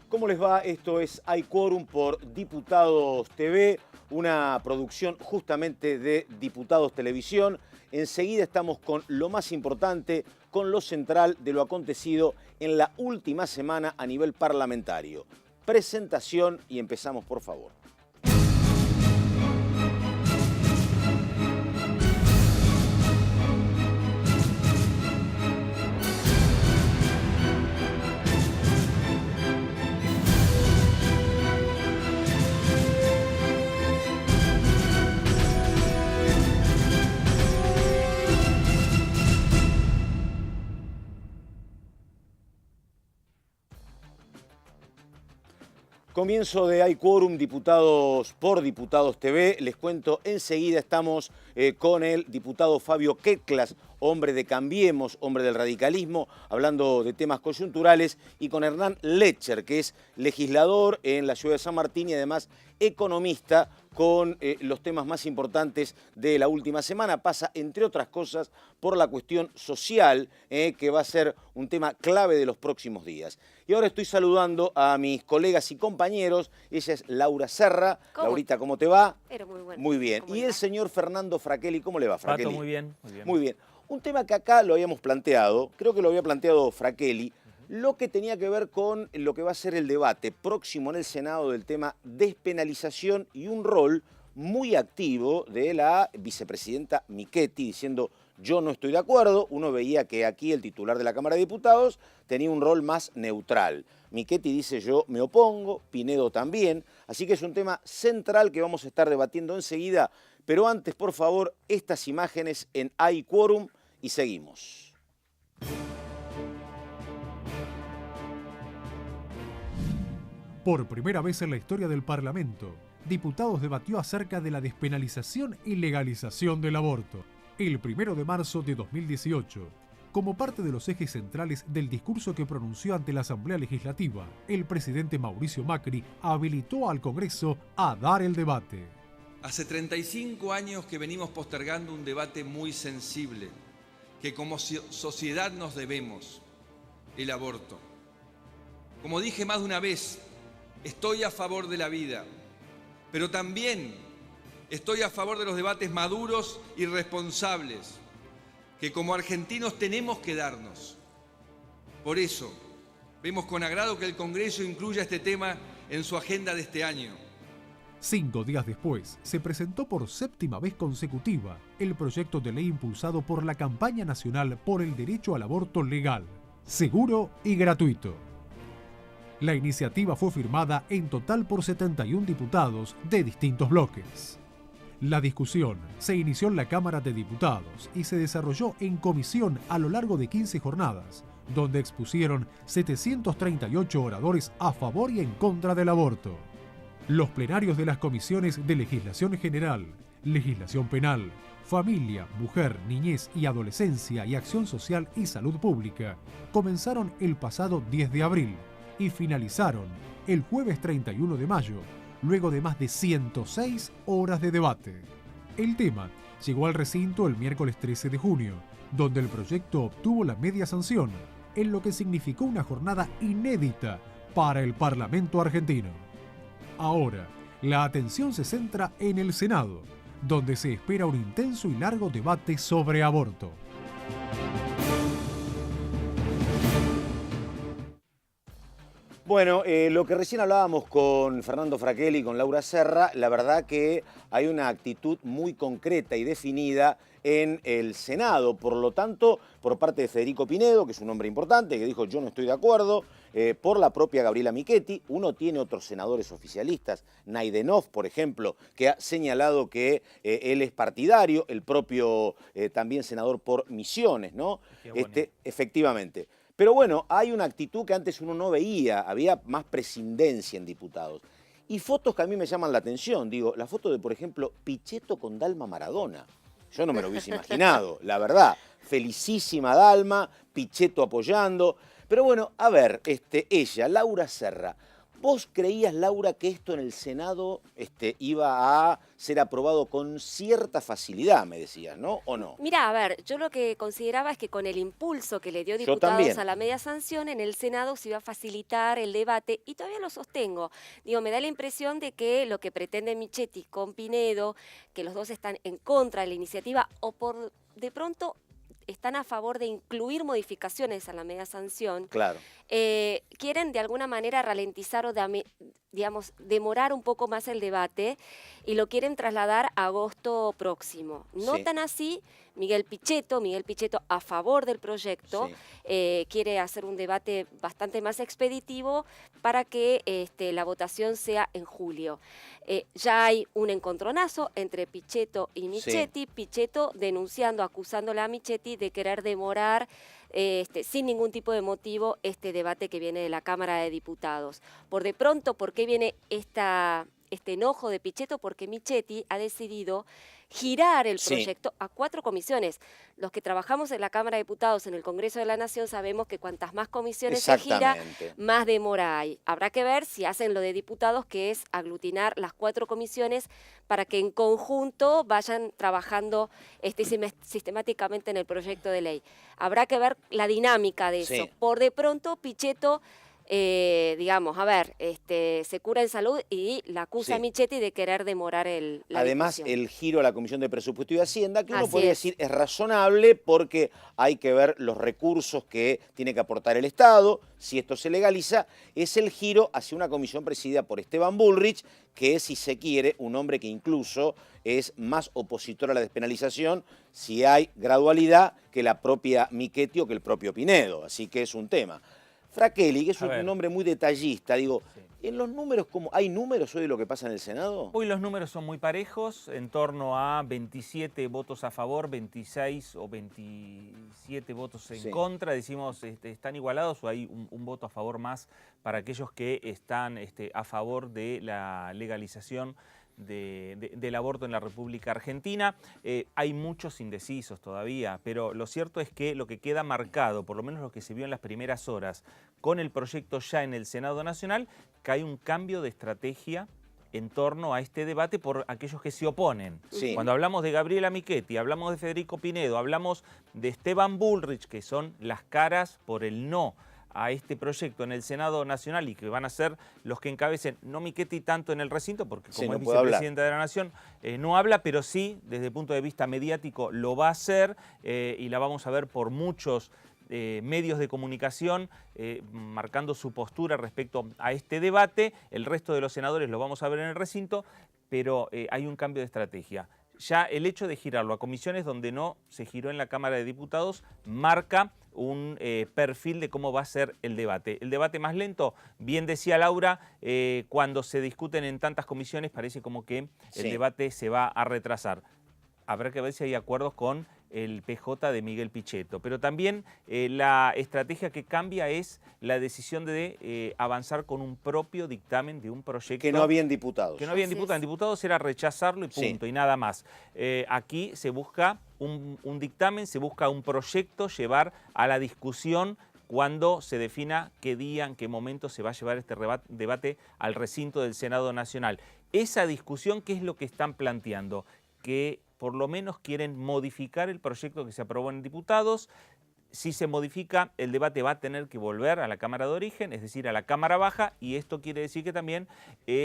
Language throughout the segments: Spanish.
¿Cómo les va? Esto es Hay Quórum por Diputados TV, una producción justamente de Diputados Televisión. Enseguida estamos con lo más importante, con lo central de lo acontecido en la última semana a nivel parlamentario. Presentación y empezamos, por favor. Comienzo de Hay Quórum, Diputados por Diputados TV. Les cuento, enseguida estamos con el diputado Fabio Quetglas, hombre de Cambiemos, hombre del radicalismo, hablando de temas coyunturales, y con Hernán Lecher, que es legislador en la ciudad de San Martín y además economista, con los temas más importantes de la última semana. Pasa, entre otras cosas, por la cuestión social, que va a ser un tema clave de los próximos días. Y ahora estoy saludando a mis colegas y compañeros. Ella es Laura Serra. Laurita, ¿cómo te va? Pero muy bueno. Muy bien. Y el señor Fernando Fraquelli, ¿cómo le va, Fraquelli? Pato, muy bien, muy bien. Muy bien. Un tema que acá lo habíamos planteado, creo que lo había planteado Fraquelli, lo que tenía que ver con lo que va a ser el debate próximo en el Senado del tema despenalización y un rol muy activo de la vicepresidenta Michetti diciendo yo no estoy de acuerdo. Uno veía que aquí el titular de la Cámara de Diputados tenía un rol más neutral. Michetti dice yo me opongo, Pinedo también, así que es un tema central que vamos a estar debatiendo enseguida, pero antes, por favor, estas imágenes en Hay Quórum y seguimos. Por primera vez en la historia del Parlamento, Diputados debatió acerca de la despenalización y legalización del aborto. El 1 de marzo de 2018, como parte de los ejes centrales del discurso que pronunció ante la Asamblea Legislativa, el presidente Mauricio Macri habilitó al Congreso a dar el debate. Hace 35 años que venimos postergando un debate muy sensible, que como sociedad nos debemos, el aborto. Como dije más de una vez, estoy a favor de la vida, pero también estoy a favor de los debates maduros y responsables que como argentinos tenemos que darnos. Por eso, vemos con agrado que el Congreso incluya este tema en su agenda de este año. 5 días después, se presentó por 7ª vez consecutiva el proyecto de ley impulsado por la Campaña Nacional por el Derecho al Aborto Legal, Seguro y Gratuito. La iniciativa fue firmada en total por 71 diputados de distintos bloques. La discusión se inició en la Cámara de Diputados y se desarrolló en comisión a lo largo de 15 jornadas, donde expusieron 738 oradores a favor y en contra del aborto. Los plenarios de las comisiones de Legislación General, Legislación Penal, Familia, Mujer, Niñez y Adolescencia y Acción Social y Salud Pública comenzaron el pasado 10 de abril y finalizaron el jueves 31 de mayo, luego de más de 106 horas de debate. El tema llegó al recinto el miércoles 13 de junio, donde el proyecto obtuvo la media sanción, en lo que significó una jornada inédita para el Parlamento argentino. Ahora, la atención se centra en el Senado, donde se espera un intenso y largo debate sobre aborto. Bueno, lo que recién hablábamos con Fernando Fraquelli y con Laura Serra, la verdad que hay una actitud muy concreta y definida en el Senado. Por lo tanto, por parte de Federico Pinedo, que es un hombre importante, que dijo yo no estoy de acuerdo, por la propia Gabriela Michetti. Uno tiene otros senadores oficialistas, Naidenov, por ejemplo, que ha señalado que él es partidario, el propio también senador por Misiones, ¿no? Efectivamente. Pero bueno, hay una actitud que antes uno no veía, había más prescindencia en diputados. Y fotos que a mí me llaman la atención, digo, la foto de, por ejemplo, Pichetto con Dalma Maradona. Yo no me lo hubiese imaginado, la verdad. Felicísima Dalma, Pichetto apoyando. Pero bueno, a ver, ella, Laura Serra, ¿Vos creías, Laura, que esto en el Senado iba a ser aprobado con cierta facilidad, me decías, ¿no? ¿O no? Mira, a ver, yo lo que consideraba es que con el impulso que le dio Yo diputados también. a la media sanción, en el Senado se iba a facilitar el debate, y todavía lo sostengo. Digo, me da la impresión de que lo que pretende Michetti con Pinedo, que los dos están en contra de la iniciativa, o por de pronto están a favor de incluir modificaciones a la media sanción, Claro. quieren de alguna manera ralentizar o digamos, demorar un poco más el debate, y lo quieren trasladar a agosto próximo. No Sí. tan así Miguel Pichetto a favor del proyecto, Sí. quiere hacer un debate bastante más expeditivo para que la votación sea en julio. Ya hay un encontronazo entre Pichetto y Michetti, Pichetto denunciando, acusándole a Michetti de querer demorar sin ningún tipo de motivo este debate que viene de la Cámara de Diputados. Por de pronto, ¿por qué viene este enojo de Pichetto? Porque Michetti ha decidido girar el proyecto a 4 comisiones. Los que trabajamos en la Cámara de Diputados, en el Congreso de la Nación, sabemos que cuantas más comisiones se gira, más demora hay. Habrá que ver si hacen lo de diputados, que es aglutinar las 4 comisiones para que en conjunto vayan trabajando sistemáticamente en el proyecto de ley. Habrá que ver la dinámica de eso. Por de pronto, Pichetto, digamos, a ver, se cura en salud y la acusa a Michetti de querer demorar la Además, discusión. el giro a la Comisión de Presupuesto y Hacienda, que uno Así podría es. decir es razonable porque hay que ver los recursos que tiene que aportar el Estado, si esto se legaliza, es el giro hacia una comisión presidida por Esteban Bullrich, que es, si se quiere, un hombre que incluso es más opositor a la despenalización si hay gradualidad que la propia Michetti o que el propio Pinedo, así que es un tema. Fraquelli, que es un hombre muy detallista, digo, en los números, ¿hay números hoy de lo que pasa en el Senado? Hoy los números son muy parejos, en torno a 27 votos a favor, 26 o 27 votos en contra. Decimos, ¿están igualados o hay un voto a favor más para aquellos que están a favor de la legalización del aborto en la República Argentina? Hay muchos indecisos todavía, pero lo cierto es que lo que queda marcado, por lo menos lo que se vio en las primeras horas, con el proyecto ya en el Senado Nacional, que hay un cambio de estrategia en torno a este debate por aquellos que se oponen. Cuando hablamos de Gabriela Michetti, hablamos de Federico Pinedo, hablamos de Esteban Bullrich, que son las caras por el no a este proyecto en el Senado Nacional y que van a ser los que encabecen, no Michetti tanto en el recinto, porque como es vicepresidenta de la Nación, no habla, pero sí, desde el punto de vista mediático, lo va a hacer y la vamos a ver por muchos medios de comunicación marcando su postura respecto a este debate. El resto de los senadores lo vamos a ver en el recinto, pero hay un cambio de estrategia. Ya el hecho de girarlo a comisiones donde no se giró en la Cámara de Diputados marca un perfil de cómo va a ser el debate. El debate más lento, bien decía Laura, cuando se discuten en tantas comisiones parece como que el debate se va a retrasar. Habrá que ver si hay acuerdos con el PJ de Miguel Pichetto. Pero también la estrategia que cambia es la decisión de avanzar con un propio dictamen de un proyecto. Que no habían diputados. Que no habían diputados. En diputados era rechazarlo y punto, y nada más. Aquí se busca un dictamen, se busca un proyecto, llevar a la discusión cuando se defina qué día, en qué momento se va a llevar este debate al recinto del Senado Nacional. Esa discusión, ¿qué es lo que están planteando? Que por lo menos quieren modificar el proyecto que se aprobó en diputados. Si se modifica, el debate va a tener que volver a la Cámara de Origen, es decir, a la Cámara Baja, y esto quiere decir que también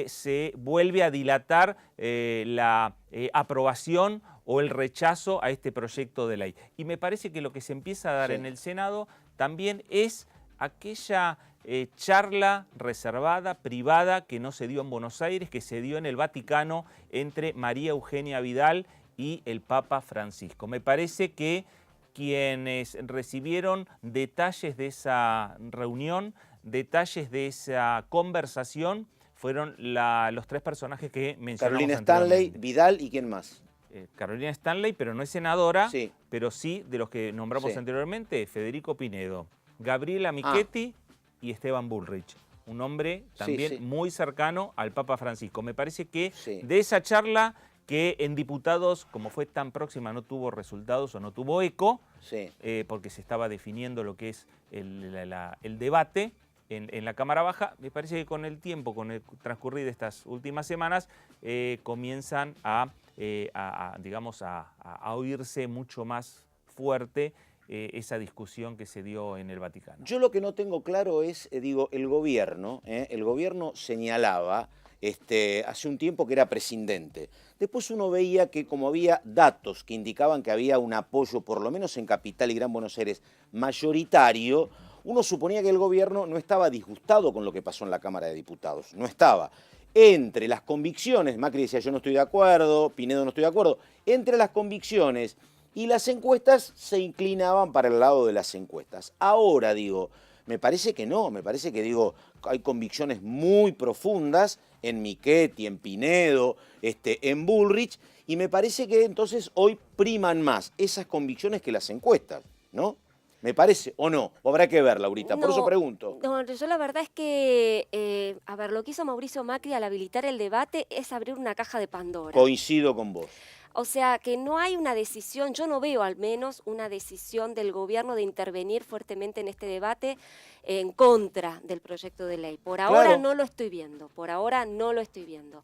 se vuelve a dilatar la aprobación o el rechazo a este proyecto de ley. Y me parece que lo que se empieza a dar en el Senado también es aquella charla reservada, privada, que no se dio en Buenos Aires, que se dio en el Vaticano entre María Eugenia Vidal y el Papa Francisco. Me parece que quienes recibieron detalles de esa reunión, detalles de esa conversación, fueron los 3 personajes que mencionamos Carolina Stanley, Vidal y ¿quién más? Carolina Stanley, pero no es senadora, pero sí de los que nombramos anteriormente, Federico Pinedo, Gabriela Michetti y Esteban Bullrich. Un hombre también muy cercano al Papa Francisco. Me parece que de esa charla, que en diputados, como fue tan próxima, no tuvo resultados o no tuvo eco, porque se estaba definiendo lo que es el debate, en la Cámara Baja. Me parece que con el tiempo, con el transcurrir de estas últimas semanas, comienzan digamos, a oírse mucho más fuerte esa discusión que se dio en el Vaticano. Yo lo que no tengo claro es, digo, el gobierno señalaba hace un tiempo que era prescindente. Después uno veía que como había datos que indicaban que había un apoyo, por lo menos en Capital y Gran Buenos Aires, mayoritario, uno suponía que el gobierno no estaba disgustado con lo que pasó en la Cámara de Diputados, no estaba. Entre las convicciones, Macri decía yo no estoy de acuerdo, Pinedo no estoy de acuerdo, entre las convicciones y las encuestas se inclinaban para el lado de las encuestas. Ahora digo, me parece que no, me parece que digo, hay convicciones muy profundas en Michetti, en Pinedo, en Bullrich, y me parece que entonces hoy priman más esas convicciones que las encuestas, ¿no? ¿Me parece o no? O habrá que ver, Laurita, por eso pregunto. No, yo la verdad es que, a ver, lo que hizo Mauricio Macri al habilitar el debate es abrir una caja de Pandora. Coincido con vos. O sea, que no hay una decisión, yo no veo al menos una decisión del gobierno de intervenir fuertemente en este debate en contra del proyecto de ley. Por ahora no lo estoy viendo, por ahora no lo estoy viendo.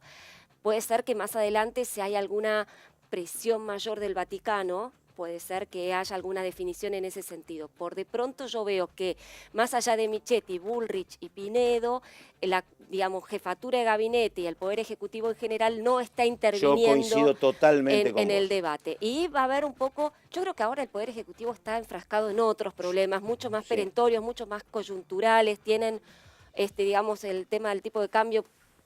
Puede ser que más adelante, si hay alguna presión mayor del Vaticano, puede ser que haya alguna definición en ese sentido. Por de pronto yo veo que más allá de Michetti, Bullrich y Pinedo, la jefatura de gabinete y el Poder Ejecutivo en general no está interviniendo. Yo coincido totalmente con en vos. el debate. Y va a haber un poco, yo creo que ahora el Poder Ejecutivo está enfrascado en otros problemas, mucho más perentorios, mucho más coyunturales, tienen, digamos, el tema del tipo de cambio,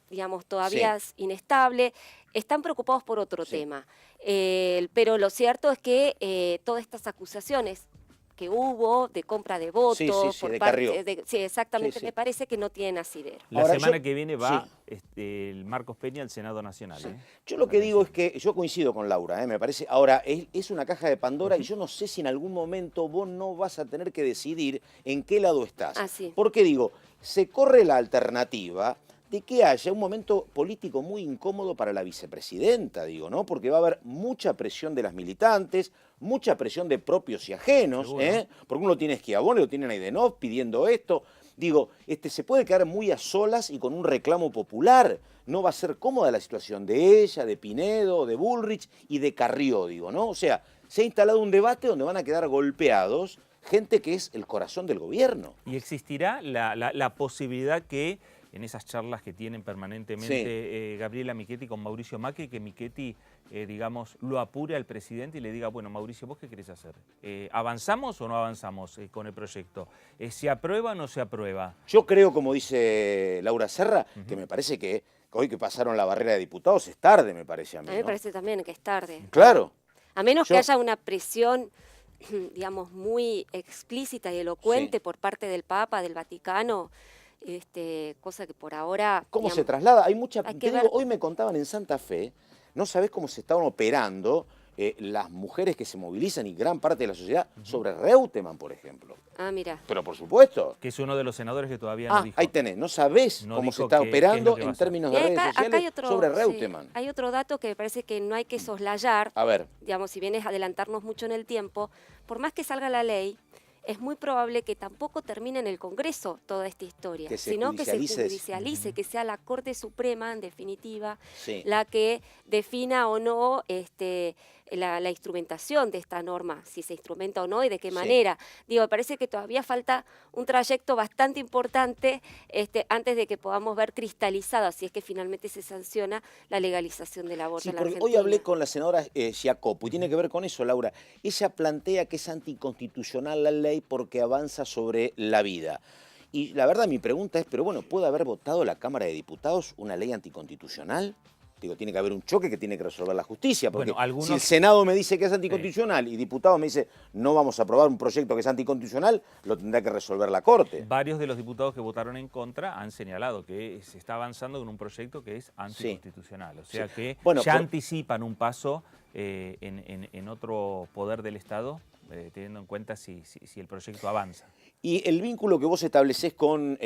digamos, todavía es inestable, están preocupados por otro tema. Pero lo cierto es que todas estas acusaciones que hubo de compra de votos por parte de exactamente, me parece que no tienen asidero. La semana que viene va el Marcos Peña al Senado Nacional. Yo lo que digo es que, yo coincido con Laura, me parece, ahora es una caja de Pandora y yo no sé si en algún momento vos no vas a tener que decidir en qué lado estás. Porque digo, se corre la alternativa de que haya un momento político muy incómodo para la vicepresidenta, digo, ¿no? Porque va a haber mucha presión de las militantes, mucha presión de propios y ajenos, porque uno tiene Schiavone, lo tiene Naidenov pidiendo esto. Digo, se puede quedar muy a solas y con un reclamo popular. No va a ser cómoda la situación de ella, de Pinedo, de Bullrich y de Carrió, digo, ¿no? O sea, se ha instalado un debate donde van a quedar golpeados gente que es el corazón del gobierno. ¿Y existirá la posibilidad que en esas charlas que tienen permanentemente Gabriela Michetti con Mauricio Macri, que Michetti, digamos, lo apure al presidente y le diga, bueno, Mauricio, ¿vos qué querés hacer? ¿Avanzamos o no avanzamos con el proyecto? ¿Se aprueba o no se aprueba? Yo creo, como dice Laura Serra, que me parece que hoy que pasaron la barrera de diputados es tarde, me parece a mí. A mí me parece también que es tarde. Claro. A menos que haya una presión, digamos, muy explícita y elocuente por parte del Papa, del Vaticano, cosa que por ahora... ¿Cómo se traslada? Hay mucha... Te digo, hoy me contaban en Santa Fe, no sabés cómo se estaban operando las mujeres que se movilizan y gran parte de la sociedad sobre Reutemann, por ejemplo. Ah, mira. Pero por supuesto. Que es uno de los senadores que todavía no dijo. Ahí tenés, no sabés cómo se está operando en términos de redes sociales sobre Reutemann. Hay otro dato que me parece que no hay que soslayar. A ver. Digamos, si bien es adelantarnos mucho en el tiempo, por más que salga la ley, es muy probable que tampoco termine en el Congreso toda esta historia, sino que se judicialice, que sea la Corte Suprema, en definitiva, la que defina o no la instrumentación de esta norma, si se instrumenta o no y de qué manera. Digo, me parece que todavía falta un trayecto bastante importante antes de que podamos ver cristalizada, si es que finalmente se sanciona la legalización del aborto en la Argentina. Hoy hablé con la senadora Giacoppo y tiene que ver con eso, Laura. Ella plantea que es anticonstitucional la ley porque avanza sobre la vida. Y la verdad mi pregunta es, pero bueno, ¿puede haber votado la Cámara de Diputados una ley anticonstitucional? Digo, tiene que haber un choque que tiene que resolver la justicia, porque si el Senado me dice que es anticonstitucional y diputados me dice no vamos a aprobar un proyecto que es anticonstitucional, lo tendrá que resolver la Corte. Varios de los diputados que votaron en contra han señalado que se está avanzando con un proyecto que es anticonstitucional. O sea que ya anticipan un paso en otro poder del Estado, teniendo en cuenta si el proyecto avanza. Y el vínculo que vos establecés con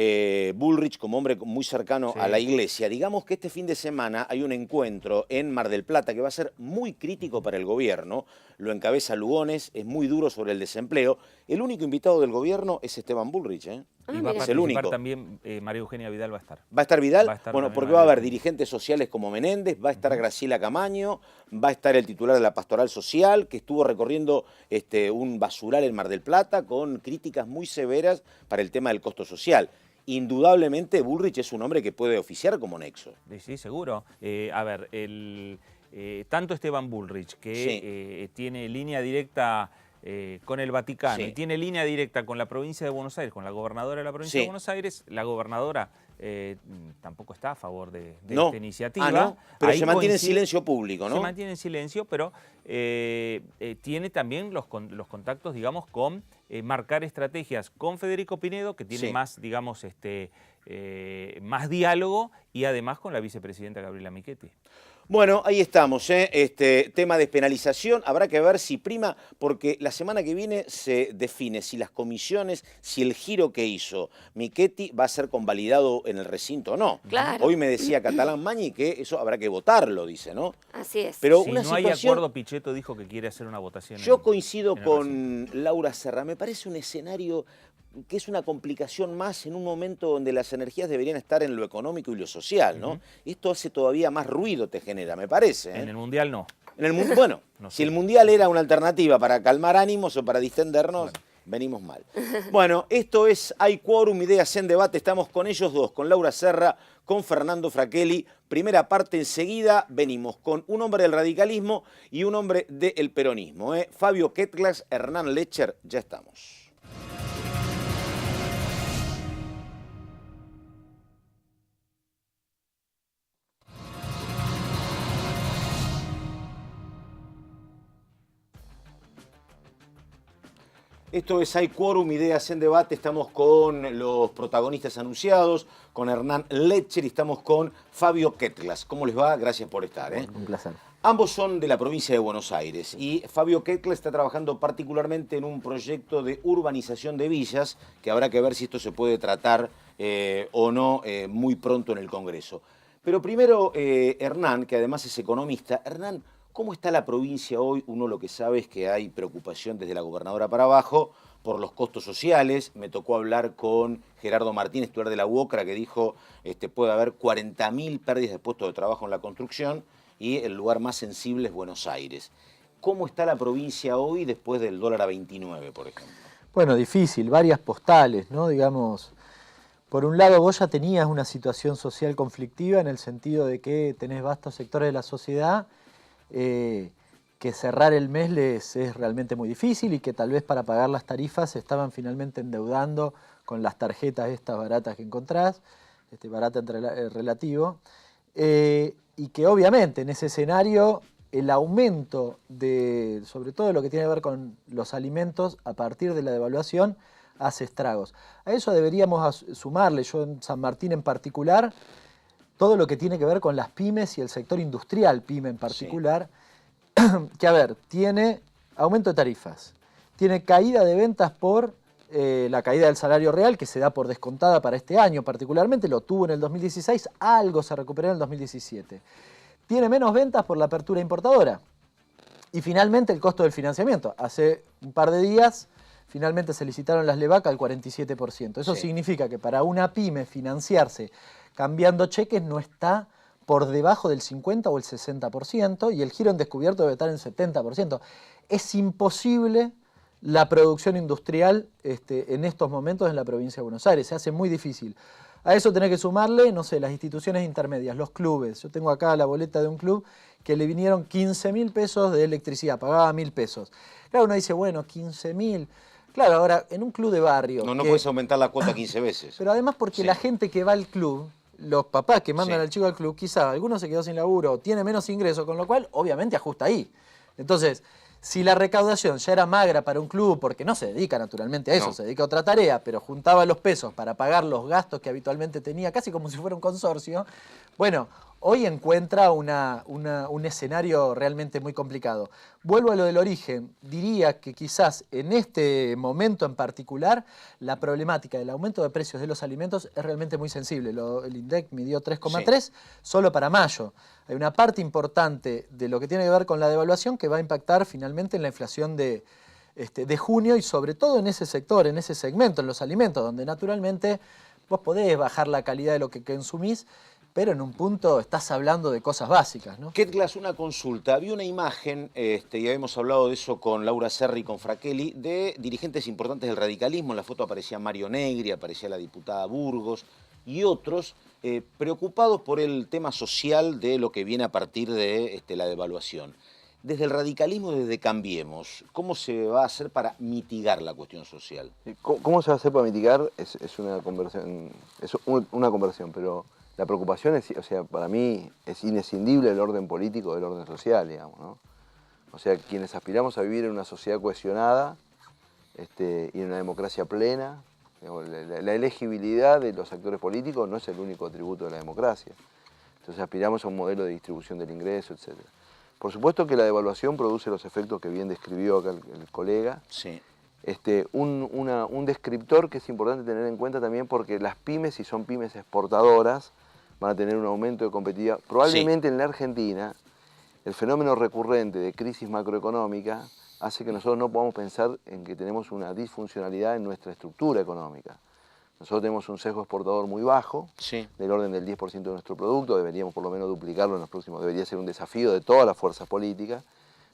Bullrich como hombre muy cercano a la Iglesia, digamos que este fin de semana hay un encuentro en Mar del Plata que va a ser muy crítico para el gobierno, lo encabeza Lugones, es muy duro sobre el desempleo. El único invitado del gobierno es Esteban Bullrich, Y va a Es el único. participar también, María Eugenia Vidal va a estar. ¿Va a estar Vidal? Va a estar Bueno, también porque María va a haber Eugenia. dirigentes sociales como Menéndez, va a estar Graciela Camaño, va a estar el titular de la Pastoral Social, que estuvo recorriendo un basural en Mar del Plata con críticas muy severas para el tema del costo social. Indudablemente Bullrich es un hombre que puede oficiar como nexo. Sí, seguro. A ver, tanto Esteban Bullrich, que tiene línea directa con el Vaticano y tiene línea directa con la provincia de Buenos Aires, con la gobernadora de la provincia de Buenos Aires, la gobernadora tampoco está a favor de esta iniciativa. ¿No? Pero ahí se mantiene en silencio público, ¿no? Se mantiene en silencio, pero tiene también los contactos, digamos, con marcar estrategias con Federico Pinedo, que tiene más, digamos, más diálogo, y además con la vicepresidenta Gabriela Michetti. Bueno, ahí estamos, tema despenalización, habrá que ver si prima, porque la semana que viene se define si las comisiones, si el giro que hizo Michetti va a ser convalidado en el recinto o no. Claro. Hoy me decía Catalán Mañi que eso habrá que votarlo, dice, ¿no? Así es. Pero Si una no hay situación, acuerdo, Pichetto dijo que quiere hacer una votación. yo coincido en el con Laura Serra, me parece un escenario que es una complicación más en un momento donde las energías deberían estar en lo económico y lo social, ¿no? Esto hace todavía más ruido, te genera, me parece. En el Mundial no. Bueno, No si sé. el Mundial era una alternativa para calmar ánimos o para distendernos, venimos mal. Bueno, esto es Hay Quórum, Ideas en Debate. Estamos con ellos dos, con Laura Serra, con Fernando Fraquelli. Primera parte, enseguida venimos con un hombre del radicalismo y un hombre del peronismo. Fabio Ketglas, Hernán Lecher, ya estamos. Esto es Hay Quórum, Ideas en Debate. Estamos con los protagonistas anunciados, con Hernán Lecher y estamos con Fabio Ketglas. ¿Cómo les va? Gracias por estar. Un placer. Ambos son de la provincia de Buenos Aires y Fabio Ketglas está trabajando particularmente en un proyecto de urbanización de villas que habrá que ver si esto se puede tratar o no muy pronto en el Congreso. Pero primero, Hernán, que además es economista. Hernán, ¿cómo está la provincia hoy? Uno lo que sabe es que hay preocupación desde la gobernadora para abajo por los costos sociales. Me tocó hablar con Gerardo Martínez, titular de la UOCRA, que dijo puede haber 40.000 pérdidas de puestos de trabajo en la construcción y el lugar más sensible es Buenos Aires. ¿Cómo está la provincia hoy después del dólar a 29, por ejemplo? Bueno, difícil, varias postales, ¿no? Digamos, por un lado vos ya tenías una situación social conflictiva en el sentido de que tenés vastos sectores de la sociedad que cerrar el mes les es realmente muy difícil y que tal vez para pagar las tarifas se estaban finalmente endeudando con las tarjetas estas baratas que encontrás, barata entre relativo, y que obviamente en ese escenario el aumento de, sobre todo lo que tiene que ver con los alimentos a partir de la devaluación, hace estragos. A eso deberíamos sumarle, yo en San Martín en particular, todo lo que tiene que ver con las pymes y el sector industrial, pyme en particular, que a ver, tiene aumento de tarifas, tiene caída de ventas por la caída del salario real, que se da por descontada para este año particularmente, lo tuvo en el 2016, algo se recuperó en el 2017. Tiene menos ventas por la apertura importadora. Y finalmente el costo del financiamiento. Hace un par de días finalmente se licitaron las LEVAC al 47%. Eso significa que para una pyme financiarse cambiando cheques no está por debajo del 50 o el 60% y el giro en descubierto debe estar en 70%. Es imposible la producción industrial en estos momentos en la provincia de Buenos Aires. Se hace muy difícil. A eso tenés que sumarle, no sé, las instituciones intermedias, los clubes. Yo tengo acá la boleta de un club que le vinieron 15.000 pesos de electricidad, pagaba 1.000 pesos. Claro, uno dice, bueno, 15.000. Claro, ahora, en un club de barrio... No puedes aumentar la cuota 15 veces. Pero además porque la gente que va al club, los papás que mandan al chico al club, quizá alguno se quedó sin laburo, tiene menos ingresos, con lo cual, obviamente, ajusta ahí. Entonces, si la recaudación ya era magra para un club, porque no se dedica naturalmente a eso, se dedica a otra tarea, pero juntaba los pesos para pagar los gastos que habitualmente tenía, casi como si fuera un consorcio, bueno, hoy encuentra un escenario realmente muy complicado. Vuelvo a lo del origen, diría que quizás en este momento en particular la problemática del aumento de precios de los alimentos es realmente muy sensible. El INDEC midió 3,3 solo para mayo. Hay una parte importante de lo que tiene que ver con la devaluación que va a impactar finalmente en la inflación de de junio, y sobre todo en ese sector, en ese segmento, en los alimentos, donde naturalmente vos podés bajar la calidad de lo que consumís, pero en un punto estás hablando de cosas básicas, ¿no? Ketglas, una consulta. Había una imagen, y habíamos hablado de eso con Laura Serri y con Fraqueli, de dirigentes importantes del radicalismo. En la foto aparecía Mario Negri, aparecía la diputada Burgos y otros preocupados por el tema social de lo que viene a partir de la devaluación. Desde el radicalismo, desde Cambiemos, ¿cómo se va a hacer para mitigar la cuestión social? ¿Cómo se va a hacer para mitigar? Es una conversión, pero la preocupación es, o sea, para mí es inescindible el orden político del orden social, digamos, ¿no? O sea, quienes aspiramos a vivir en una sociedad cohesionada y en una democracia plena, digamos, la elegibilidad de los actores políticos no es el único atributo de la democracia. Entonces aspiramos a un modelo de distribución del ingreso, etc. Por supuesto que la devaluación produce los efectos que bien describió acá el colega. Sí. Un descriptor que es importante tener en cuenta también, porque las pymes, si son pymes exportadoras, van a tener un aumento de competitividad. Probablemente en la Argentina, el fenómeno recurrente de crisis macroeconómica hace que nosotros no podamos pensar en que tenemos una disfuncionalidad en nuestra estructura económica. Nosotros tenemos un sesgo exportador muy bajo, Sí. del orden del 10% de nuestro producto, deberíamos por lo menos duplicarlo en los próximos, debería ser un desafío de todas las fuerzas políticas,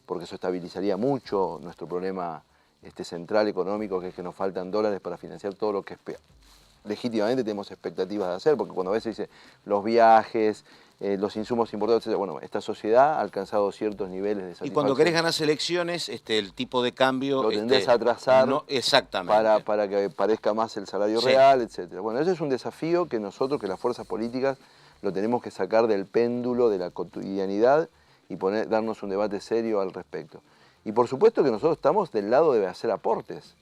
porque eso estabilizaría mucho nuestro problema central económico, que es que nos faltan dólares para financiar todo lo que legítimamente tenemos expectativas de hacer, porque cuando a veces dice los viajes, los insumos importados, etc. Bueno, esta sociedad ha alcanzado ciertos niveles de satisfacción. Y cuando querés ganar elecciones, el tipo de cambio... Lo tendés a atrasar exactamente. Para que parezca más el salario Sí. real, etc. Bueno, ese es un desafío que nosotros, que las fuerzas políticas, lo tenemos que sacar del péndulo de la cotidianidad y darnos un debate serio al respecto. Y por supuesto que nosotros estamos del lado de hacer aportes.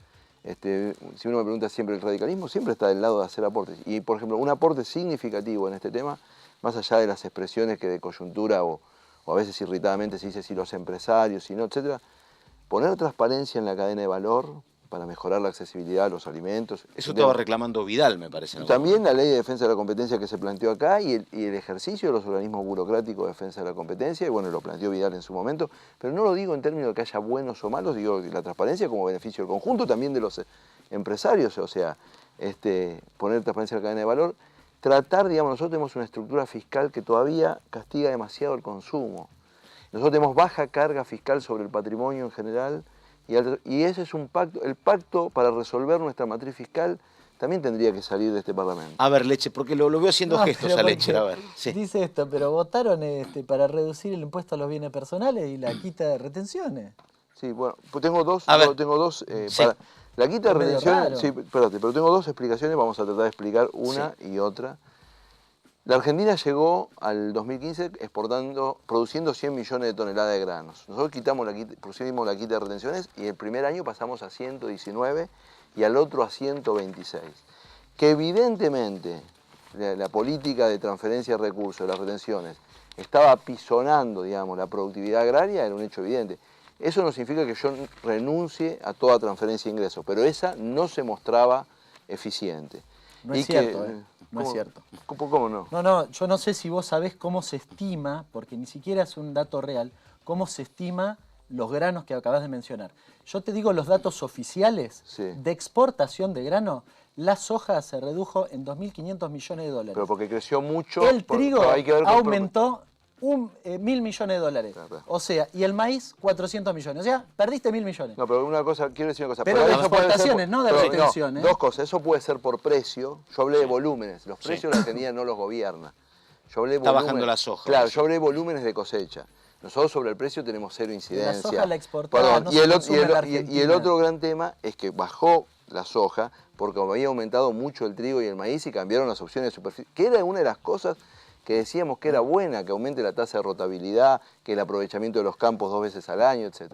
Si uno me pregunta siempre, el radicalismo siempre está del lado de hacer aportes. Y, por ejemplo, un aporte significativo en este tema, más allá de las expresiones que de coyuntura o a veces irritadamente se dice si los empresarios, si no, etc., poner transparencia en la cadena de valor para mejorar la accesibilidad a los alimentos. Eso estaba reclamando Vidal, me parece. ¿No? También la ley de defensa de la competencia que se planteó acá y el ejercicio de los organismos burocráticos de defensa de la competencia, y bueno, lo planteó Vidal en su momento, pero no lo digo en términos de que haya buenos o malos, digo la transparencia como beneficio del conjunto, también de los empresarios, o sea, poner transparencia en la cadena de valor, tratar, digamos, nosotros tenemos una estructura fiscal que todavía castiga demasiado el consumo. Nosotros tenemos baja carga fiscal sobre el patrimonio en general, y ese es un pacto, el pacto para resolver nuestra matriz fiscal también tendría que salir de este Parlamento. A ver, Leche, porque lo veo haciendo gestos a Leche, a ver. Sí. Dice esto, pero votaron para reducir el impuesto a los bienes personales y la quita de retenciones. Sí, bueno, pues tengo dos. Sí. La quita de Es medio retenciones, raro. sí, espérate, pero tengo dos explicaciones, vamos a tratar de explicar una y otra. La Argentina llegó al 2015 produciendo 100 millones de toneladas de granos. Nosotros pusimos la quita de retenciones y el primer año pasamos a 119 y al otro a 126. Que evidentemente la política de transferencia de recursos, de las retenciones, estaba apisonando, digamos, la productividad agraria, era un hecho evidente. Eso no significa que yo renuncie a toda transferencia de ingresos, pero esa no se mostraba eficiente. No es cierto, no es cierto. ¿Cómo no? No, yo no sé si vos sabés cómo se estima, porque ni siquiera es un dato real, cómo se estima los granos que acabas de mencionar. Yo te digo los datos oficiales de exportación de grano. La soja se redujo en 2.500 millones de dólares. Pero porque creció mucho. El trigo hay que ver aumentó 1.000 millones de dólares. Claro. O sea, y el maíz 400 millones. O sea, perdiste 1.000 millones. No, pero quiero decir una cosa. Pero de eso puede exportaciones, no de retención. Dos cosas. Eso puede ser por precio. Yo hablé de volúmenes. Los precios la Argentina no los gobierna. Yo hablé de Está bajando la soja. Claro, yo hablé de volúmenes de cosecha. Nosotros sobre el precio tenemos cero incidencia. La soja la exportaba, no se consume en la Argentina. Y el otro gran tema es que bajó la soja porque había aumentado mucho el trigo y el maíz y cambiaron las opciones de superficie, que era una de las cosas que decíamos que era buena, que aumente la tasa de rotabilidad, que el aprovechamiento de los campos 2 veces al año, etc.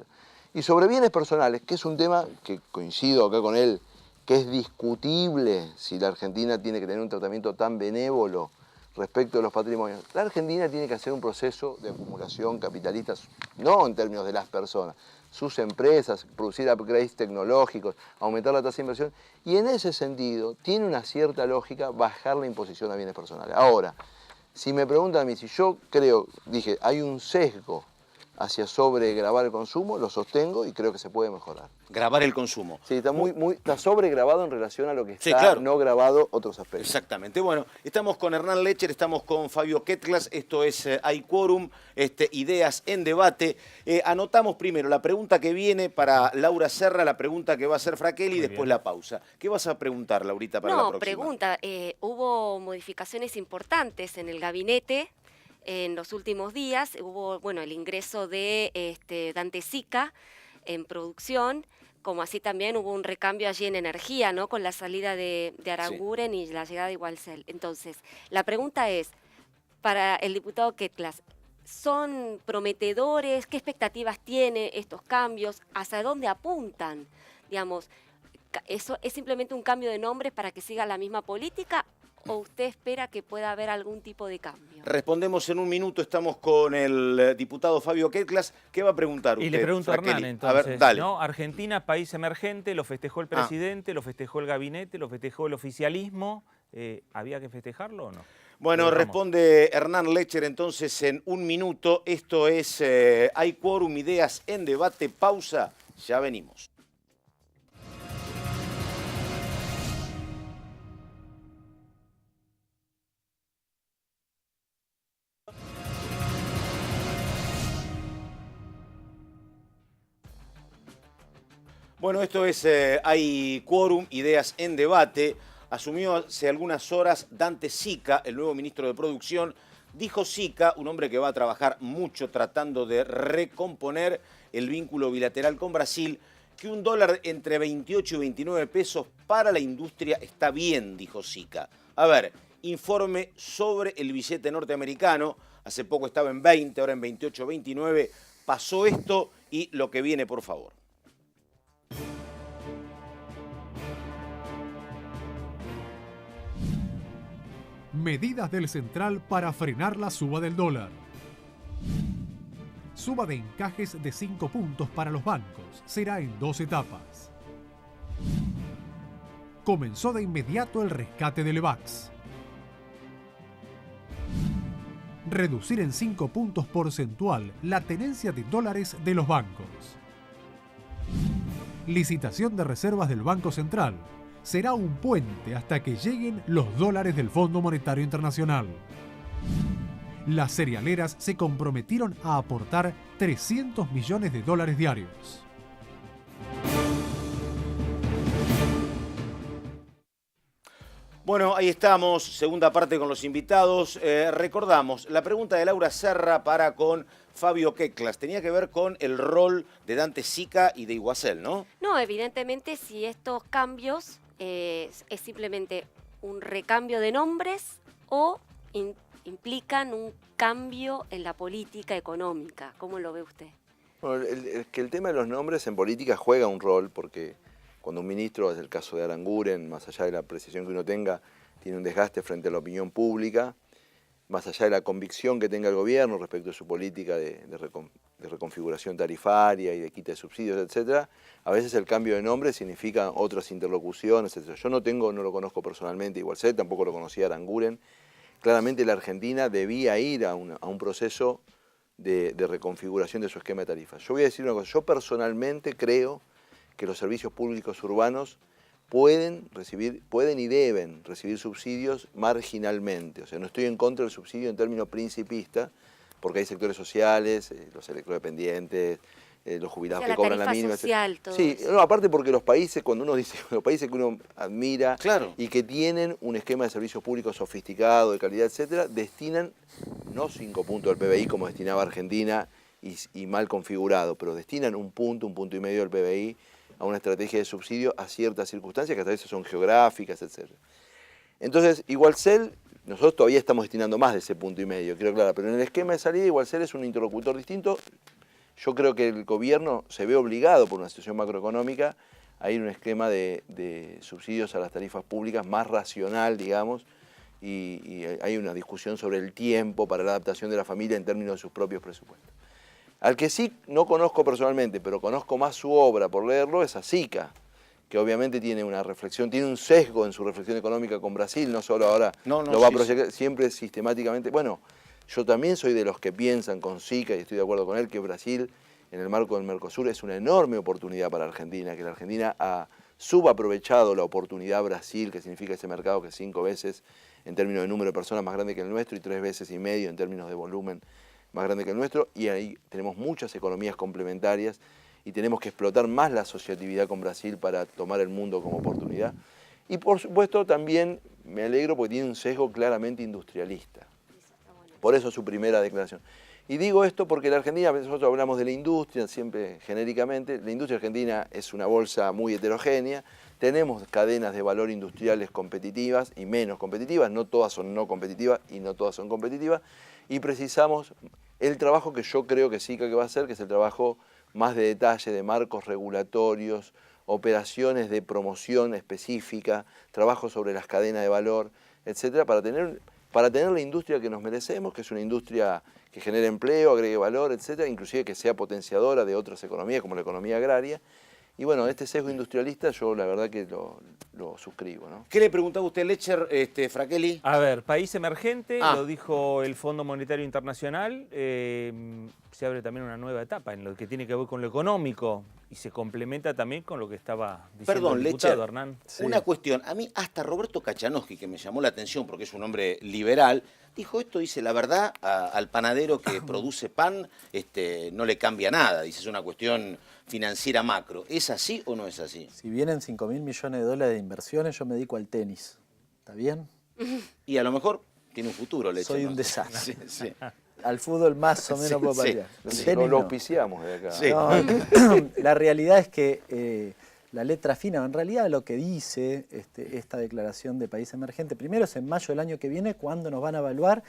Y sobre bienes personales, que es un tema que coincido acá con él, que es discutible si la Argentina tiene que tener un tratamiento tan benévolo respecto de los patrimonios. La Argentina tiene que hacer un proceso de acumulación capitalista, no en términos de las personas, sus empresas, producir upgrades tecnológicos, aumentar la tasa de inversión, y en ese sentido tiene una cierta lógica bajar la imposición a bienes personales. Ahora, si me preguntan a mí, si yo creo, dije, hay un sesgo hacia sobregravar el consumo, lo sostengo y creo que se puede mejorar. Grabar el consumo. Sí, está sobregrabado en relación a lo que está Sí, claro. no grabado otros aspectos. Exactamente. Bueno, estamos con Hernán Lecher, estamos con Fabio Ketglas, esto es Hay Quórum, Ideas en Debate. Anotamos primero la pregunta que viene para Laura Serra, la pregunta que va a hacer Fraquelli y después la pausa. ¿Qué vas a preguntar, Laurita, para la próxima? Pregunta. Hubo modificaciones importantes en el gabinete en los últimos días. Hubo, bueno, el ingreso de Dante Sica en producción, como así también hubo un recambio allí en energía, ¿no? Con la salida de Aranguren y la llegada de Igualcel. Entonces, la pregunta es, para el diputado Ketglas, ¿son prometedores? ¿Qué expectativas tiene estos cambios? ¿Hacia dónde apuntan? Digamos, ¿eso es simplemente un cambio de nombres para que siga la misma política o usted espera que pueda haber algún tipo de cambio? Respondemos en un minuto, estamos con el diputado Fabio Ketglas. ¿Qué va a preguntar usted? Y le pregunto a Hernán, entonces, a ver, dale. ¿no? Argentina, país emergente, lo festejó el presidente, lo festejó el gabinete, lo festejó el oficialismo. ¿Había que festejarlo o no? Bueno, responde Hernán Lecher entonces en un minuto. Esto es Hay Quórum, Ideas en Debate. Pausa, ya venimos. Bueno, esto es Hay Quórum, Ideas en Debate. Asumió hace algunas horas Dante Sica, el nuevo ministro de Producción. Dijo Sica, un hombre que va a trabajar mucho tratando de recomponer el vínculo bilateral con Brasil, que un dólar entre 28 y 29 pesos para la industria está bien, dijo Sica. A ver, informe sobre el billete norteamericano. Hace poco estaba en 20, ahora en 28, 29. Pasó esto y lo que viene, por favor. Medidas del Central para frenar la suba del dólar. Suba de encajes de 5 puntos para los bancos. Será en 2 etapas. Comenzó de inmediato el rescate del EVAX. Reducir en 5 puntos porcentual la tenencia de dólares de los bancos. Licitación de reservas del Banco Central. Será un puente hasta que lleguen los dólares del Fondo Monetario Internacional. Las cerealeras se comprometieron a aportar 300 millones de dólares diarios. Bueno, ahí estamos, segunda parte con los invitados. Recordamos, la pregunta de Laura Serra para con Fabio Ketglas tenía que ver con el rol de Dante Sica y de Igualcel, ¿no? No, evidentemente si estos cambios es simplemente un recambio de nombres o implican un cambio en la política económica. ¿Cómo lo ve usted? Bueno, el tema de los nombres en política juega un rol porque cuando un ministro, es el caso de Aranguren, más allá de la apreciación que uno tenga, tiene un desgaste frente a la opinión pública, más allá de la convicción que tenga el gobierno respecto a su política de reconfiguración tarifaria y de quita de subsidios, etc., a veces el cambio de nombre significa otras interlocuciones, etc. Yo no lo conozco personalmente, Igualcel, tampoco lo conocía Aranguren. Claramente la Argentina debía ir a un proceso de reconfiguración de su esquema de tarifas. Yo voy a decir una cosa, yo personalmente creo que los servicios públicos urbanos pueden y deben recibir subsidios marginalmente. O sea, no estoy en contra del subsidio en términos principistas, porque hay sectores sociales, los electrodependientes, los jubilados que cobran la mínima. Social, sí, no, aparte porque los países, cuando uno dice los países que uno admira, claro, y que tienen un esquema de servicios públicos sofisticado, de calidad, etcétera, destinan no 5 puntos del PBI como destinaba Argentina y mal configurado, pero destinan un punto y medio del PBI a una estrategia de subsidio a ciertas circunstancias que a veces son geográficas, etc. Entonces, Igualcel, nosotros todavía estamos destinando más de ese punto y medio, quiero aclarar, pero en el esquema de salida Igualcel es un interlocutor distinto. Yo creo que el gobierno se ve obligado por una situación macroeconómica a ir a un esquema de subsidios a las tarifas públicas más racional, digamos, y hay una discusión sobre el tiempo para la adaptación de la familia en términos de sus propios presupuestos. Al que sí no conozco personalmente, pero conozco más su obra por leerlo, es a Sica, que obviamente tiene una reflexión, tiene un sesgo en su reflexión económica con Brasil, no solo ahora lo va a proyectar, siempre sistemáticamente. Bueno, Yo también soy de los que piensan con Sica, y estoy de acuerdo con él, que Brasil, en el marco del Mercosur, es una enorme oportunidad para Argentina, que la Argentina ha subaprovechado la oportunidad Brasil, que significa ese mercado que es 5 veces en términos de número de personas más grande que el nuestro y 3,5 veces en términos de volumen más grande que el nuestro, y ahí tenemos muchas economías complementarias y tenemos que explotar más la asociatividad con Brasil para tomar el mundo como oportunidad. Y por supuesto también me alegro porque tiene un sesgo claramente industrialista. Por eso su primera declaración. Y digo esto porque la Argentina, nosotros hablamos de la industria siempre genéricamente, la industria argentina es una bolsa muy heterogénea, tenemos cadenas de valor industriales competitivas y menos competitivas, no todas son no competitivas y no todas son competitivas, y precisamos el trabajo que yo creo que sí que va a hacer, que es el trabajo más de detalle de marcos regulatorios, operaciones de promoción específica, trabajo sobre las cadenas de valor, etcétera, para tener la industria que nos merecemos, que es una industria que genere empleo, agregue valor, etcétera, inclusive que sea potenciadora de otras economías como la economía agraria. Y bueno, este sesgo industrialista yo la verdad que lo suscribo, ¿no? ¿Qué le preguntaba usted, Lecher, Fraquelli? A ver, país emergente, Ah. lo dijo el Fondo Monetario Internacional, se abre también una nueva etapa en lo que tiene que ver con lo económico y se complementa también con lo que estaba diciendo Perdón, el diputado, Lecher, Hernán. Sí. una cuestión. A mí hasta Roberto Kachanowski, que me llamó la atención porque es un hombre liberal, dijo esto, dice, la verdad, al panadero que produce pan no le cambia nada, dice, es una cuestión financiera macro. ¿Es así o no es así? Si vienen 5.000 millones de dólares de inversiones, yo me dedico al tenis. ¿Está bien? Y a lo mejor tiene un futuro, Lecher. Soy ¿no? un desastre. Sí, sí. Al fútbol más o menos Sí, puedo sí, patear. sí. El tenis Lo no. auspiciamos de acá. Sí. No, la realidad es que la letra fina, en realidad lo que dice esta declaración de país emergente, primero es en mayo del año que viene, cuando nos van a evaluar,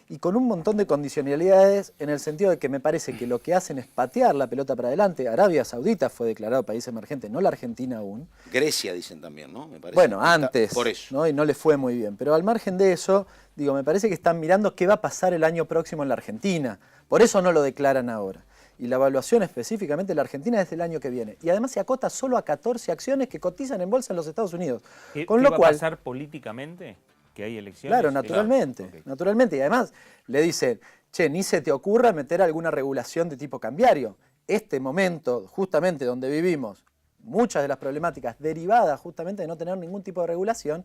y con un montón de condicionalidades, en el sentido de que me parece que lo que hacen es patear la pelota para adelante. Arabia Saudita fue declarado país emergente, no la Argentina aún. Grecia dicen también, ¿no? Me parece. Bueno, Está- antes, Por eso. ¿no? Y no le fue muy bien. Pero al margen de eso, digo, me parece que están mirando qué va a pasar el año próximo en la Argentina. Por eso no lo declaran ahora. Y la evaluación específicamente de la Argentina es del año que viene. Y además se acota solo a 14 acciones que cotizan en bolsa en los Estados Unidos. ¿Qué Con va lo a cual, pasar políticamente? ¿Que hay elecciones? claro, naturalmente, Ok. naturalmente. Y además le dicen, che, ni se te ocurra meter alguna regulación de tipo cambiario. Este momento, justamente donde vivimos, muchas de las problemáticas derivadas justamente de no tener ningún tipo de regulación,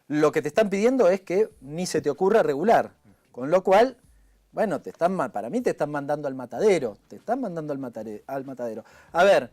lo que te están pidiendo es que ni se te ocurra regular. Con lo cual, bueno, para mí te están mandando al matadero. Te están mandando al matadero. A ver,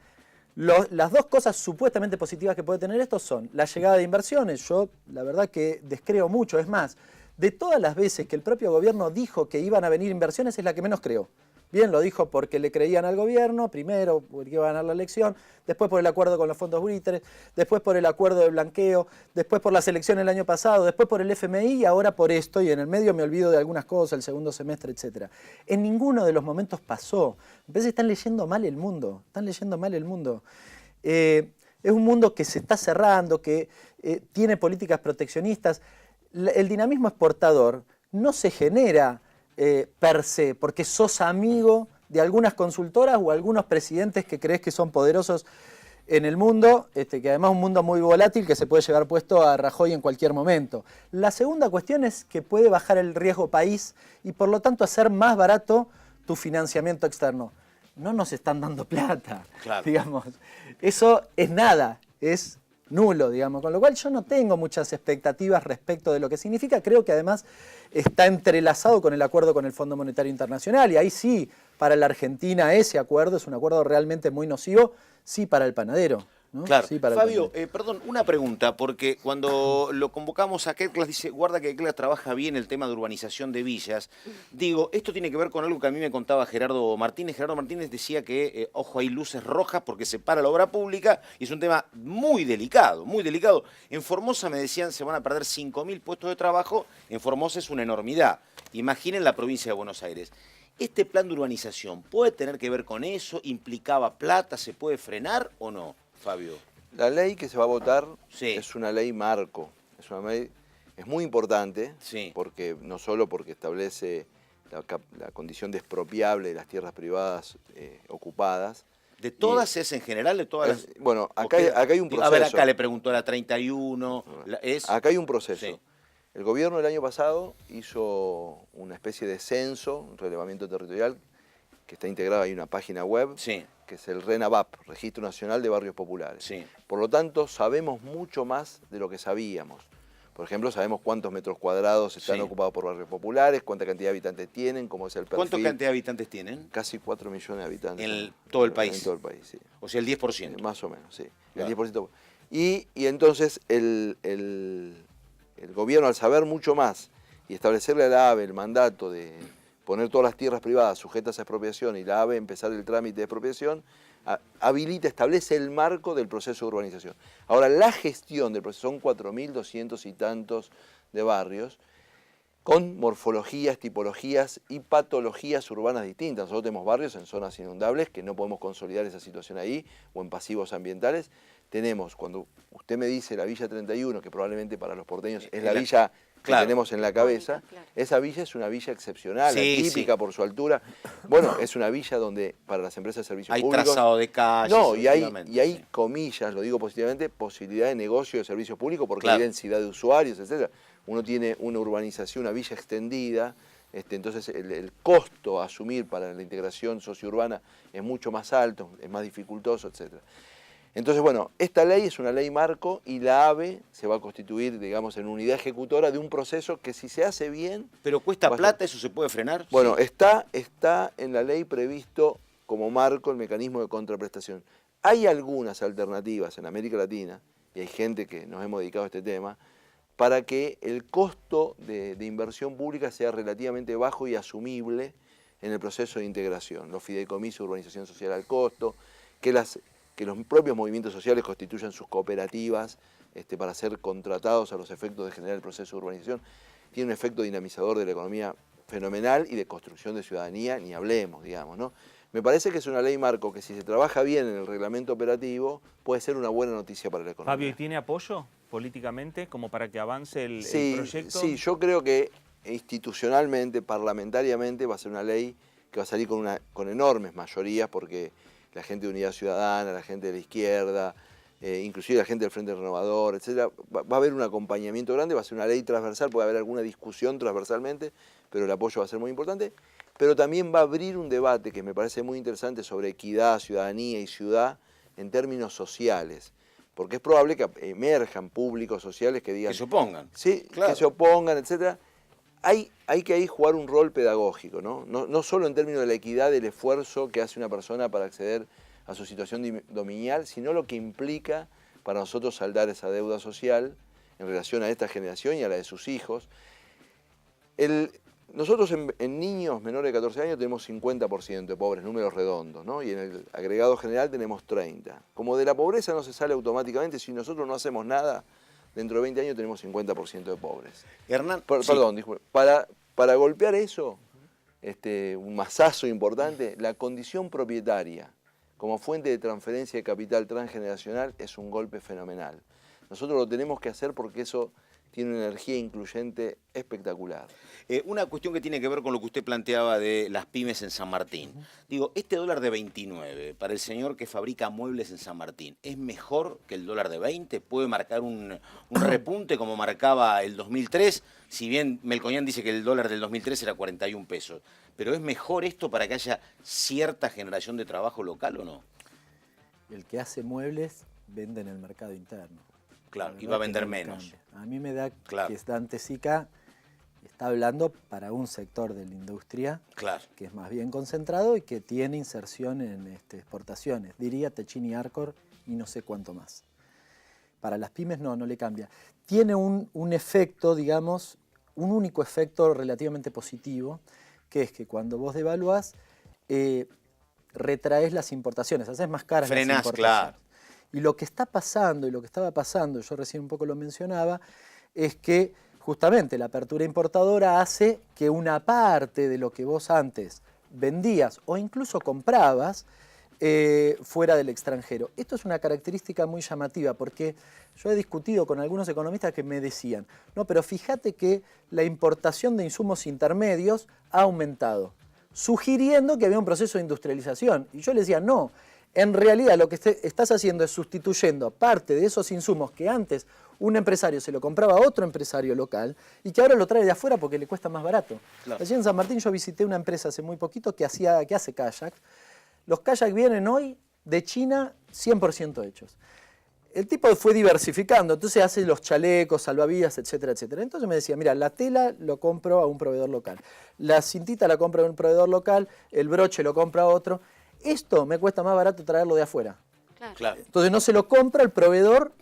las dos cosas supuestamente positivas que puede tener esto son la llegada de inversiones. Yo la verdad que descreo mucho. Es más, de todas las veces que el propio gobierno dijo que iban a venir inversiones, es la que menos creo. Bien, lo dijo porque le creían al gobierno, primero porque iba a ganar la elección, después por el acuerdo con los fondos buitres, después por el acuerdo de blanqueo, después por las elecciones el año pasado, después por el FMI y ahora por esto, y en el medio me olvido de algunas cosas, el segundo semestre, etc. En ninguno de los momentos pasó. Me parece que están leyendo mal el mundo, están leyendo mal el mundo. Es un mundo que se está cerrando, que tiene políticas proteccionistas. El dinamismo exportador no se genera per se, porque sos amigo de algunas consultoras o algunos presidentes que crees que son poderosos en el mundo, que además es un mundo muy volátil que se puede llevar puesto a Rajoy en cualquier momento. La segunda cuestión es que puede bajar el riesgo país y por lo tanto hacer más barato tu financiamiento externo. No nos están dando plata, Claro. digamos. Eso es nada, es nulo, digamos, con lo cual yo no tengo muchas expectativas respecto de lo que significa. Creo que además está entrelazado con el acuerdo con el Fondo Monetario Internacional y ahí sí, para la Argentina ese acuerdo es un acuerdo realmente muy nocivo, sí para el panadero, ¿no? Claro. Sí para el Fabio, panadero. perdón, una pregunta, porque cuando lo convocamos a Ketglas, dice, guarda que Ketglas trabaja bien el tema de urbanización de villas. Digo, esto tiene que ver con algo que a mí me contaba Gerardo Martínez. Gerardo Martínez decía que, ojo, hay luces rojas porque se para la obra pública y es un tema muy delicado, muy delicado. En Formosa me decían, se van a perder 5.000 puestos de trabajo. En Formosa es una enormidad. Imaginen la provincia de Buenos Aires. ¿Este plan de urbanización puede tener que ver con eso? ¿Implicaba plata? ¿Se puede frenar o no, Fabio? La ley que se va a votar Sí. es una ley marco, es muy importante, Sí. porque no solo porque establece la condición de expropiable de las tierras privadas ocupadas. ¿De todas es en general? ¿De todas las...? Bueno, ¿O acá qué? hay un proceso. A ver, acá le preguntó a la 31. Es... Acá hay un proceso. Sí. El gobierno el año pasado hizo una especie de censo, un relevamiento territorial, que está integrado, hay una página web, Sí. que es el RENAVAP, Registro Nacional de Barrios Populares. Sí. Por lo tanto, sabemos mucho más de lo que sabíamos. Por ejemplo, sabemos cuántos metros cuadrados están Sí. ocupados por barrios populares, cuánta cantidad de habitantes tienen, cómo es el perfil. ¿Cuánta cantidad de habitantes tienen? Casi 4 millones de habitantes. En todo el país. En todo el país, sí. O sea, el 10%. Más o menos, sí. Claro. El 10%. Y entonces el gobierno, al saber mucho más y establecerle a la AVE el mandato de poner todas las tierras privadas sujetas a expropiación y la AVE empezar el trámite de expropiación, habilita, establece el marco del proceso de urbanización. Ahora, la gestión del proceso, son 4.200 y tantos de barrios, con morfologías, tipologías y patologías urbanas distintas. Nosotros tenemos barrios en zonas inundables que no podemos consolidar esa situación ahí, o en pasivos ambientales. Tenemos, cuando usted me dice la Villa 31, que probablemente para los porteños es la villa que claro. tenemos en la cabeza, Claro. esa villa es una villa excepcional, Sí, atípica sí. por su altura. Bueno, es una villa donde para las empresas de servicios Hay públicos... trazado de calles. No, y hay, efectivamente, sí. comillas, lo digo positivamente, posibilidad de negocio de servicios públicos porque Claro. hay densidad de usuarios, etc. Uno tiene una urbanización, una villa extendida, entonces el costo a asumir para la integración sociourbana es mucho más alto, es más dificultoso, etc. Entonces, bueno, esta ley es una ley marco y la AVE se va a constituir, digamos, en unidad ejecutora de un proceso que si se hace bien... ¿Pero cuesta va a ser- plata? ¿Eso se puede frenar? Bueno, Sí. está en la ley previsto como marco el mecanismo de contraprestación. Hay algunas alternativas en América Latina, y hay gente que nos hemos dedicado a este tema, para que el costo de inversión pública sea relativamente bajo y asumible en el proceso de integración. Los fideicomisos de urbanización social al costo, que los propios movimientos sociales constituyan sus cooperativas para ser contratados a los efectos de generar el proceso de urbanización. Tiene un efecto dinamizador de la economía fenomenal y de construcción de ciudadanía, ni hablemos, digamos, ¿no? Me parece que es una ley marco que si se trabaja bien en el reglamento operativo puede ser una buena noticia para la economía. Fabio, ¿y tiene apoyo políticamente como para que avance el proyecto? Sí, yo creo que institucionalmente, parlamentariamente, va a ser una ley que va a salir con enormes mayorías porque la gente de Unidad Ciudadana, la gente de la izquierda, inclusive la gente del Frente Renovador, etcétera, va a haber un acompañamiento grande, va a ser una ley transversal, puede haber alguna discusión transversalmente, pero el apoyo va a ser muy importante. Pero también va a abrir un debate que me parece muy interesante sobre equidad, ciudadanía y ciudad en términos sociales. Porque es probable que emerjan públicos sociales que digan... Que se opongan. Sí, Claro. que se opongan, etc. Hay que ahí jugar un rol pedagógico, ¿no? No solo en términos de la equidad del esfuerzo que hace una persona para acceder a su situación dominial, sino lo que implica para nosotros saldar esa deuda social en relación a esta generación y a la de sus hijos. Nosotros en niños menores de 14 años tenemos 50% de pobres, números redondos, ¿no? Y en el agregado general tenemos 30%. Como de la pobreza no se sale automáticamente, si nosotros no hacemos nada, dentro de 20 años tenemos 50% de pobres. Hernán, sí. Perdón, disculpe. Para golpear eso, un mazazo importante, la condición propietaria como fuente de transferencia de capital transgeneracional es un golpe fenomenal. Nosotros lo tenemos que hacer porque eso tiene una energía incluyente espectacular. Una cuestión que tiene que ver con lo que usted planteaba de las pymes en San Martín. Digo, este dólar de 29 para el señor que fabrica muebles en San Martín, ¿es mejor que el dólar de 20? ¿Puede marcar un repunte como marcaba el 2003? Si bien Melconian dice que el dólar del 2003 era 41 pesos. ¿Pero es mejor esto para que haya cierta generación de trabajo local o no? El que hace muebles vende en el mercado interno. Claro, La y va a verdad vender que no menos. cambia. A mí me da Claro. que Dante Sica está hablando para un sector de la industria Claro. que es más bien concentrado y que tiene inserción en exportaciones. Diría Techini Arcor y no sé cuánto más. Para las pymes no le cambia. Tiene un efecto, digamos, un único efecto relativamente positivo, que es que cuando vos devaluás, retraes las importaciones, haces más caras las Frenás, importaciones. claro. Y lo que está pasando y lo que estaba pasando, yo recién un poco lo mencionaba, es que justamente la apertura importadora hace que una parte de lo que vos antes vendías o incluso comprabas fuera del extranjero. Esto es una característica muy llamativa porque yo he discutido con algunos economistas que me decían, no, pero fíjate que la importación de insumos intermedios ha aumentado, sugiriendo que había un proceso de industrialización. Y yo les decía, no, en realidad lo que estás haciendo es sustituyendo parte de esos insumos que antes un empresario se lo compraba a otro empresario local y que ahora lo trae de afuera porque le cuesta más barato. Claro. Allí en San Martín yo visité una empresa hace muy poquito que hace kayak. Los kayak vienen hoy de China 100% hechos. El tipo fue diversificando, entonces hace los chalecos, salvavidas, etcétera, etcétera. Entonces me decía, mira, la tela lo compro a un proveedor local, la cintita la compro a un proveedor local, el broche lo compra a otro. Esto me cuesta más barato traerlo de afuera. Claro. Entonces no se lo compra el proveedor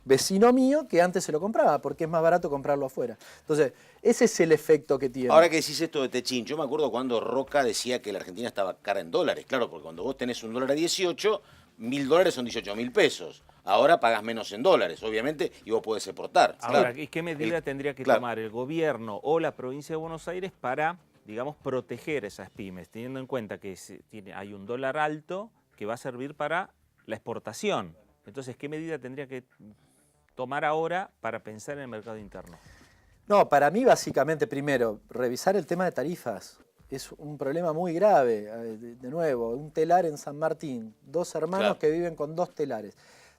vecino mío que antes se lo compraba, porque es más barato comprarlo afuera. Entonces, ese es el efecto que tiene. Ahora que decís esto de Techín, yo me acuerdo cuando Roca decía que la Argentina estaba cara en dólares. Claro, porque cuando vos tenés $1 a 18, $1.000 son 18.000 pesos. Ahora pagas menos en dólares, obviamente, y vos podés exportar. Ahora, Claro. ¿y qué medida tendría que claro. tomar el gobierno o la provincia de Buenos Aires para, digamos, proteger esas pymes, teniendo en cuenta que hay un dólar alto que va a servir para la exportación? Entonces, ¿qué medida tendría que tomar ahora para pensar en el mercado interno? No, para mí básicamente, primero, revisar el tema de tarifas. Es un problema muy grave. De nuevo, un telar en San Martín, 2 hermanos Claro. que viven con 2 telares.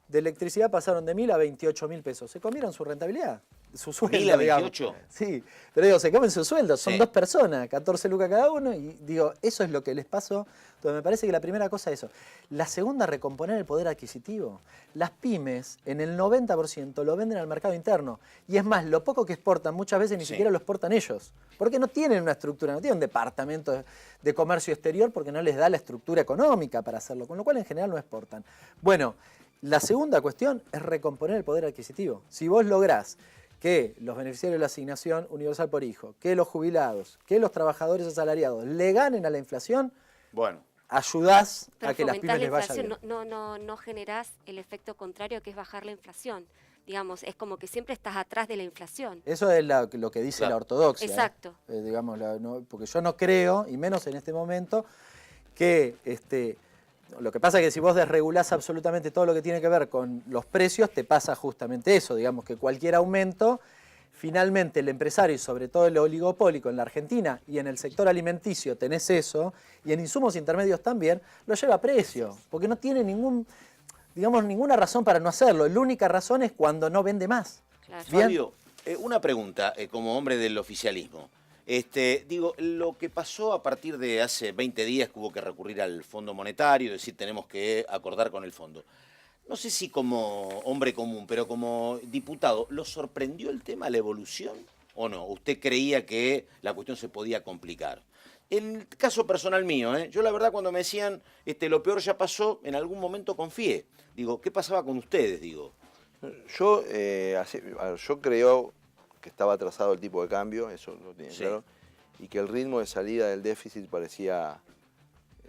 De electricidad pasaron de 1.000 a 28.000 pesos. Se comieron su rentabilidad, su sueldo. ¿1.000 a digamos. 28? Sí, pero digo, se comen su sueldo. Son Sí. 2 personas, 14 lucas cada uno. Y digo, eso es lo que les pasó. Entonces me parece que la primera cosa es eso. La segunda, recomponer el poder adquisitivo. Las pymes, en el 90% lo venden al mercado interno. Y es más, lo poco que exportan, muchas veces ni Sí. siquiera lo exportan ellos. Porque no tienen una estructura, no tienen un departamento de comercio exterior porque no les da la estructura económica para hacerlo. Con lo cual, en general, no exportan. Bueno, la segunda cuestión es recomponer el poder adquisitivo. Si vos lográs que los beneficiarios de la asignación universal por hijo, que los jubilados, que los trabajadores asalariados le ganen a la inflación, Bueno. ayudás Pero a que las fomentar pymes la les vaya inflación, bien. no generás el efecto contrario que es bajar la inflación. Digamos, es como que siempre estás atrás de la inflación. Eso es lo que dice Claro. la ortodoxia. Exacto. Digamos, porque yo no creo, y menos en este momento, que lo que pasa es que si vos desregulás absolutamente todo lo que tiene que ver con los precios, te pasa justamente eso, digamos que cualquier aumento, finalmente el empresario y sobre todo el oligopólico en la Argentina y en el sector alimenticio tenés eso, y en insumos intermedios también, lo lleva a precio, porque no tiene ninguna razón para no hacerlo. La única razón es cuando no vende más. Claro. Bien. Fabio, una pregunta como hombre del oficialismo. Digo, lo que pasó a partir de hace 20 días que hubo que recurrir al Fondo Monetario, decir, tenemos que acordar con el fondo. No sé si como hombre común, pero como diputado, ¿lo sorprendió el tema, la evolución o no? ¿Usted creía que la cuestión se podía complicar? En el caso personal mío, yo la verdad cuando me decían lo peor ya pasó, en algún momento confié. Digo, ¿qué pasaba con ustedes? Digo, Yo creo que estaba atrasado el tipo de cambio, eso lo tiene Sí. claro, y que el ritmo de salida del déficit parecía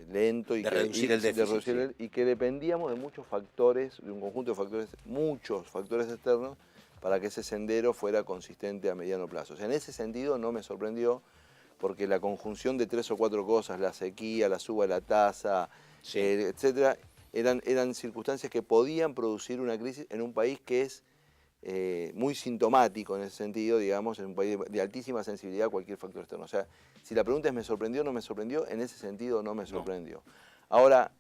lento y De que, reducir el déficit, reducir y que dependíamos de muchos factores, de un conjunto de factores, muchos factores externos, para que ese sendero fuera consistente a mediano plazo. O sea, en ese sentido no me sorprendió, porque la conjunción de 3 o 4 cosas, la sequía, la suba de la tasa, Sí. etcétera, eran circunstancias que podían producir una crisis en un país que es muy sintomático en ese sentido, digamos, en un país de altísima sensibilidad a cualquier factor externo. O sea, si la pregunta es ¿me sorprendió o no me sorprendió? En ese sentido no me sorprendió. Ahora,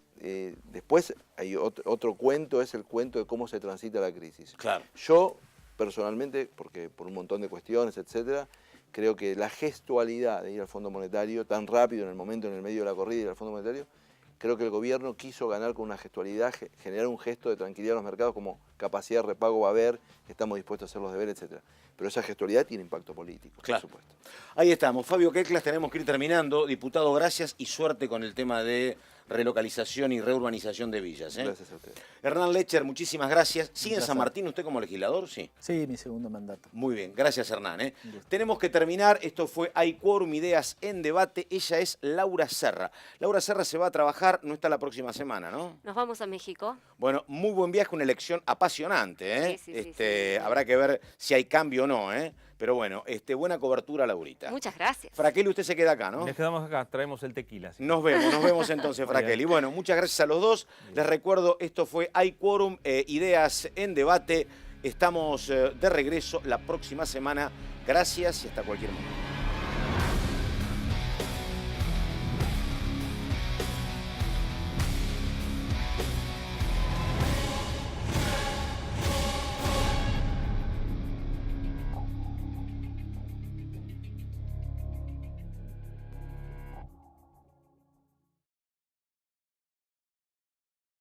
después hay otro cuento, es el cuento de cómo se transita la crisis. claro. Yo, personalmente, porque por un montón de cuestiones, etcétera, creo que la gestualidad de ir al Fondo Monetario tan rápido en el momento, en el medio de la corrida, ir al Fondo Monetario, creo que el gobierno quiso ganar con una gestualidad, generar un gesto de tranquilidad en los mercados, como capacidad de repago va a haber, estamos dispuestos a hacer los deberes, etc. Pero esa gestualidad tiene impacto político, Claro. por supuesto. Ahí estamos. Fabio Queclas, tenemos que ir terminando. Diputado, gracias y suerte con el tema de relocalización y reurbanización de villas. Gracias a ustedes. Hernán Lecher, muchísimas gracias. ¿Sigue en placer. San Martín usted como legislador? Sí. Sí, mi segundo mandato. Muy bien, gracias Hernán. gusto. Tenemos que terminar, esto fue Hay Quórum, Ideas en Debate, ella es Laura Serra. Laura Serra se va a trabajar, no está la próxima semana, ¿no? Nos vamos a México. Bueno, muy buen viaje, una elección apasionante, Sí, sí, sí. Habrá que ver si hay cambio o no, Pero bueno, buena cobertura, Laurita. Muchas gracias. Fraqueli, usted se queda acá, ¿no? Nos quedamos acá, traemos el tequila. ¿sí? Nos vemos entonces, Fraqueli. Bueno, muchas gracias a los dos. Les recuerdo, esto fue Hay Quórum, Ideas en Debate. Estamos de regreso la próxima semana. Gracias y hasta cualquier momento.